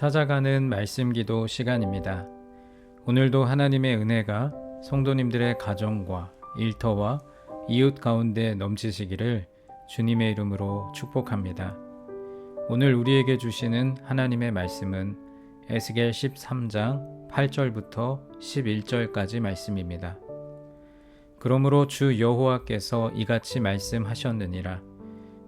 찾아가는 말씀 기도 시간입니다. 오늘도 하나님의 은혜가 성도님들의 가정과 일터와 이웃 가운데 넘치시기를 주님의 이름으로 축복합니다. 오늘 우리에게 주시는 하나님의 말씀은 에스겔 13장 8절부터 11절까지 말씀입니다. 그러므로 주 여호와께서 이같이 말씀하셨느니라.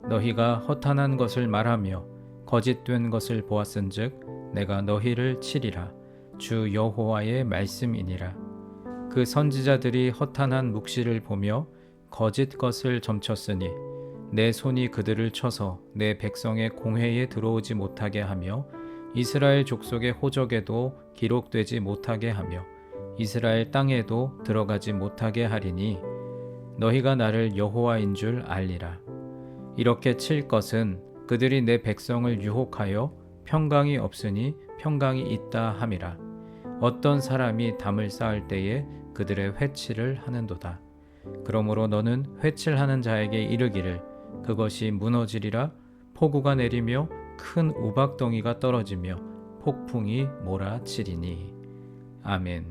너희가 허탄한 것을 말하며 거짓된 것을 보았은즉 내가 너희를 치리라. 주 여호와의 말씀이니라. 그 선지자들이 허탄한 묵시를 보며 거짓 것을 점쳤으니 내 손이 그들을 쳐서 내 백성의 공회에 들어오지 못하게 하며 이스라엘 족속의 호적에도 기록되지 못하게 하며 이스라엘 땅에도 들어가지 못하게 하리니 너희가 나를 여호와인 줄 알리라. 이렇게 칠 것은 그들이 내 백성을 유혹하여 평강이 없으니 평강이 있다 함이라. 어떤 사람이 담을 쌓을 때에 그들의 회칠을 하는도다. 그러므로 너는 회칠하는 자에게 이르기를 그것이 무너지리라. 폭우가 내리며 큰 우박덩이가 떨어지며 폭풍이 몰아치리니. 아멘.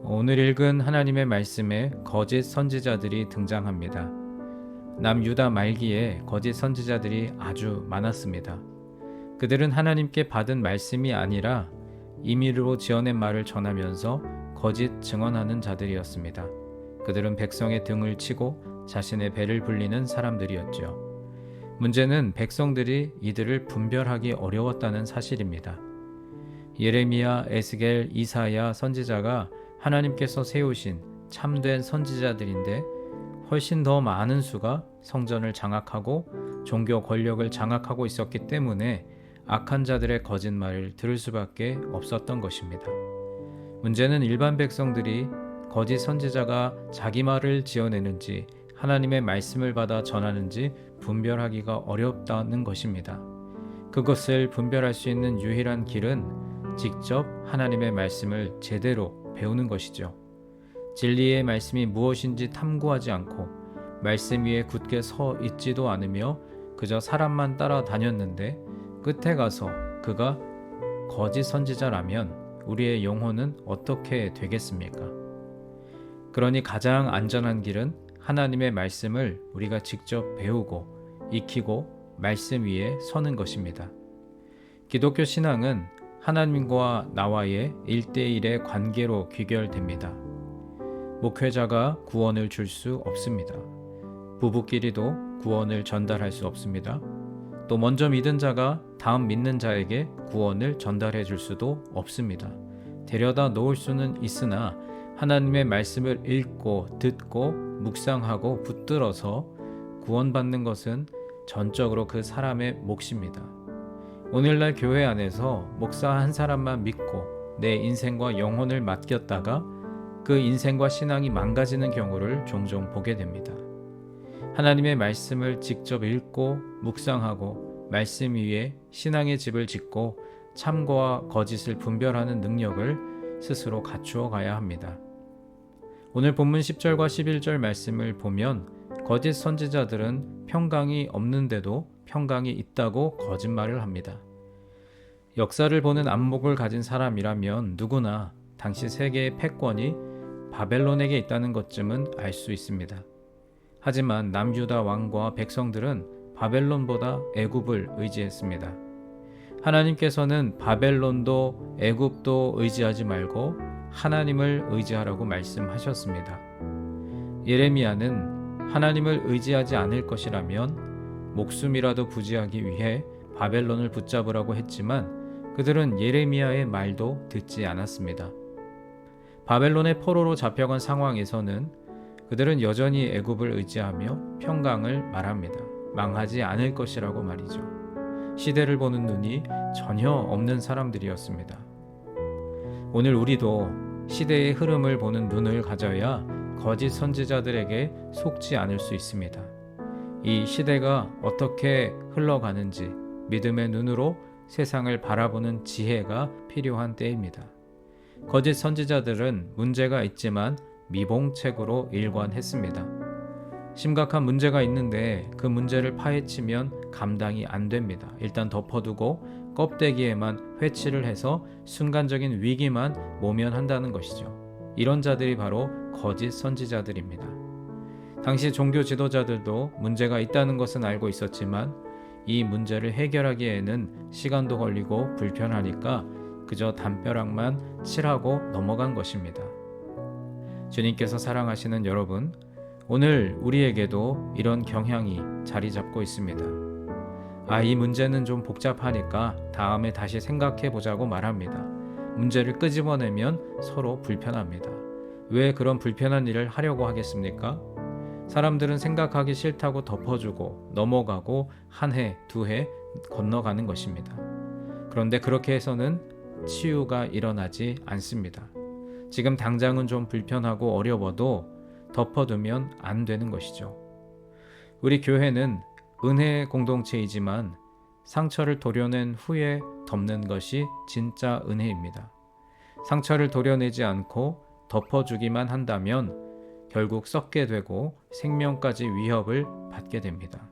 오늘 읽은 하나님의 말씀에 거짓 선지자들이 등장합니다. 남유다 말기에 거짓 선지자들이 아주 많았습니다. 그들은 하나님께 받은 말씀이 아니라 임의로 지어낸 말을 전하면서 거짓 증언하는 자들이었습니다. 그들은 백성의 등을 치고 자신의 배를 불리는 사람들이었죠. 문제는 백성들이 이들을 분별하기 어려웠다는 사실입니다. 예레미야, 에스겔, 이사야 선지자가 하나님께서 세우신 참된 선지자들인데 훨씬 더 많은 수가 성전을 장악하고 종교 권력을 장악하고 있었기 때문에 악한 자들의 거짓말을 들을 수밖에 없었던 것입니다. 문제는 일반 백성들이 거짓 선지자가 자기 말을 지어내는지 하나님의 말씀을 받아 전하는지 분별하기가 어렵다는 것입니다. 그것을 분별할 수 있는 유일한 길은 직접 하나님의 말씀을 제대로 배우는 것이죠. 진리의 말씀이 무엇인지 탐구하지 않고 말씀 위에 굳게 서 있지도 않으며 그저 사람만 따라다녔는데 끝에 가서 그가 거짓 선지자라면 우리의 영혼은 어떻게 되겠습니까? 그러니 가장 안전한 길은 하나님의 말씀을 우리가 직접 배우고 익히고 말씀 위에 서는 것입니다. 기독교 신앙은 하나님과 나와의 1대1의 관계로 귀결됩니다. 목회자가 구원을 줄 수 없습니다. 부부끼리도 구원을 전달할 수 없습니다. 또 먼저 믿은 자가 다음 믿는 자에게 구원을 전달해 줄 수도 없습니다. 데려다 놓을 수는 있으나 하나님의 말씀을 읽고 듣고 묵상하고 붙들어서 구원받는 것은 전적으로 그 사람의 몫입니다. 오늘날 교회 안에서 목사 한 사람만 믿고 내 인생과 영혼을 맡겼다가 그 인생과 신앙이 망가지는 경우를 종종 보게 됩니다. 하나님의 말씀을 직접 읽고 묵상하고 말씀 위에 신앙의 집을 짓고 참과 거짓을 분별하는 능력을 스스로 갖추어 가야 합니다. 오늘 본문 10절과 11절 말씀을 보면 거짓 선지자들은 평강이 없는데도 평강이 있다고 거짓말을 합니다. 역사를 보는 안목을 가진 사람이라면 누구나 당시 세계의 패권이 바벨론에게 있다는 것쯤은 알 수 있습니다. 하지만 남유다 왕과 백성들은 바벨론보다 애굽을 의지했습니다. 하나님께서는 바벨론도 애굽도 의지하지 말고 하나님을 의지하라고 말씀하셨습니다. 예레미야는 하나님을 의지하지 않을 것이라면 목숨이라도 부지하기 위해 바벨론을 붙잡으라고 했지만 그들은 예레미야의 말도 듣지 않았습니다. 바벨론의 포로로 잡혀간 상황에서는 그들은 여전히 애굽을 의지하며 평강을 말합니다. 망하지 않을 것이라고 말이죠. 시대를 보는 눈이 전혀 없는 사람들이었습니다. 오늘 우리도 시대의 흐름을 보는 눈을 가져야 거짓 선지자들에게 속지 않을 수 있습니다. 이 시대가 어떻게 흘러가는지 믿음의 눈으로 세상을 바라보는 지혜가 필요한 때입니다. 거짓 선지자들은 문제가 있지만 미봉책으로 일관했습니다. 심각한 문제가 있는데 그 문제를 파헤치면 감당이 안 됩니다. 일단 덮어두고 껍데기에만 회치를 해서 순간적인 위기만 모면한다는 것이죠. 이런 자들이 바로 거짓 선지자들입니다. 당시 종교 지도자들도 문제가 있다는 것은 알고 있었지만 이 문제를 해결하기에는 시간도 걸리고 불편하니까 그저 담벼락만 칠하고 넘어간 것입니다. 주님께서 사랑하시는 여러분, 오늘 우리에게도 이런 경향이 자리 잡고 있습니다. 이 문제는 좀 복잡하니까 다음에 다시 생각해 보자고 말합니다. 문제를 끄집어내면 서로 불편합니다. 왜 그런 불편한 일을 하려고 하겠습니까? 사람들은 생각하기 싫다고 덮어주고 넘어가고 한 해, 두 해 건너가는 것입니다. 그런데 그렇게 해서는 치유가 일어나지 않습니다. 지금 당장은 좀 불편하고 어려워도 덮어두면 안 되는 것이죠. 우리 교회는 은혜의 공동체이지만 상처를 도려낸 후에 덮는 것이 진짜 은혜입니다. 상처를 도려내지 않고 덮어주기만 한다면 결국 썩게 되고 생명까지 위협을 받게 됩니다.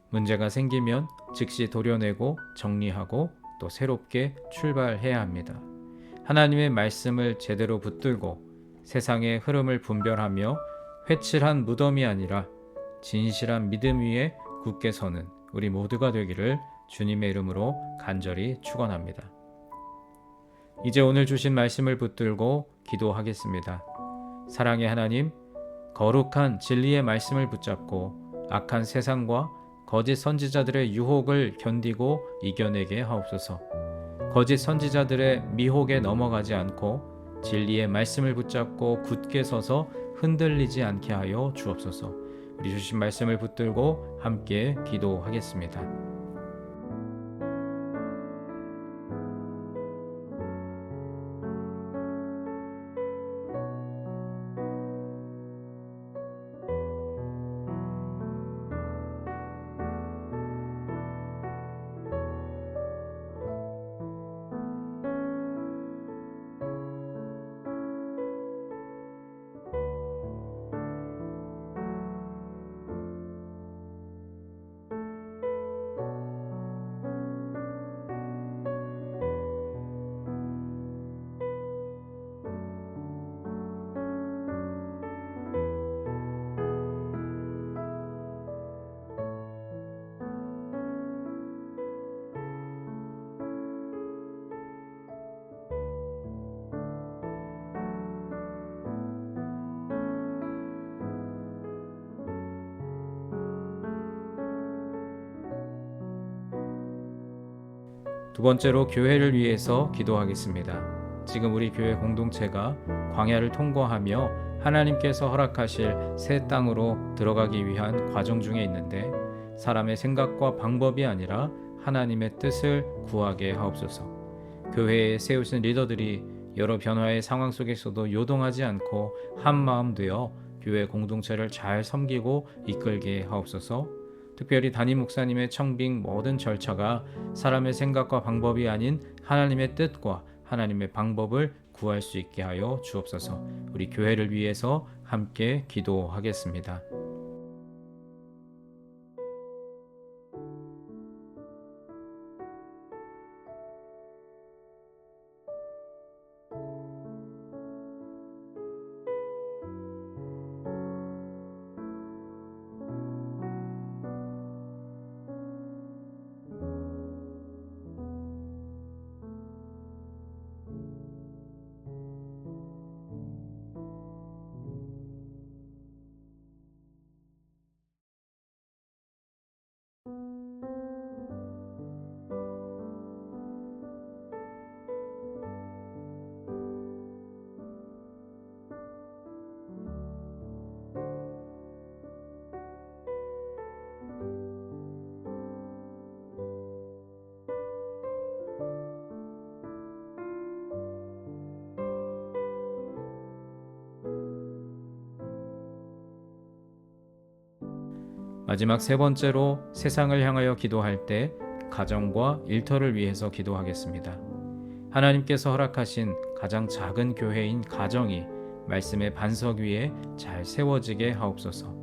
문제가 생기면 즉시 도려내고 정리하고 또 새롭게 출발해야 합니다. 하나님의 말씀을 제대로 붙들고 세상의 흐름을 분별하며 회칠한 무덤이 아니라 진실한 믿음 위에 굳게 서는 우리 모두가 되기를 주님의 이름으로 간절히 축원합니다. 이제 오늘 주신 말씀을 붙들고 기도하겠습니다. 사랑의 하나님, 거룩한 진리의 말씀을 붙잡고 악한 세상과 거짓 선지자들의 유혹을 견디고 이겨내게 하옵소서. 거짓 선지자들의 미혹에 넘어가지 않고 진리의 말씀을 붙잡고 굳게 서서 흔들리지 않게 하여 주옵소서. 우리 주신 말씀을 붙들고 함께 기도하겠습니다. 두 번째로 교회를 위해서 기도하겠습니다. 지금 우리 교회 공동체가 광야를 통과하며 하나님께서 허락하실 새 땅으로 들어가기 위한 과정 중에 있는데 사람의 생각과 방법이 아니라 하나님의 뜻을 구하게 하옵소서. 교회에 세우신 리더들이 여러 변화의 상황 속에서도 요동하지 않고 한마음 되어 교회 공동체를 잘 섬기고 이끌게 하옵소서. 특별히 담임 목사님의 청빙 모든 절차가 사람의 생각과 방법이 아닌 하나님의 뜻과 하나님의 방법을 구할 수 있게 하여 주옵소서. 우리 교회를 위해서 함께 기도하겠습니다. 마지막 세 번째로 세상을 향하여 기도할 때 가정과 일터를 위해서 기도하겠습니다. 하나님께서 허락하신 가장 작은 교회인 가정이 말씀의 반석 위에 잘 세워지게 하옵소서.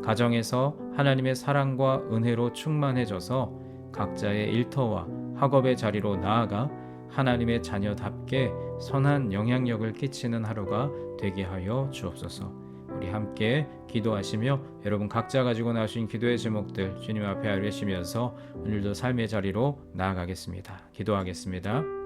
가정에서 하나님의 사랑과 은혜로 충만해져서 각자의 일터와 학업의 자리로 나아가 하나님의 자녀답게 선한 영향력을 끼치는 하루가 되게 하여 주옵소서. 우리 함께 기도하시며 여러분 각자 가지고 나오신 기도의 제목들 주님 앞에 아뢰시면서 오늘도 삶의 자리로 나아가겠습니다. 기도하겠습니다.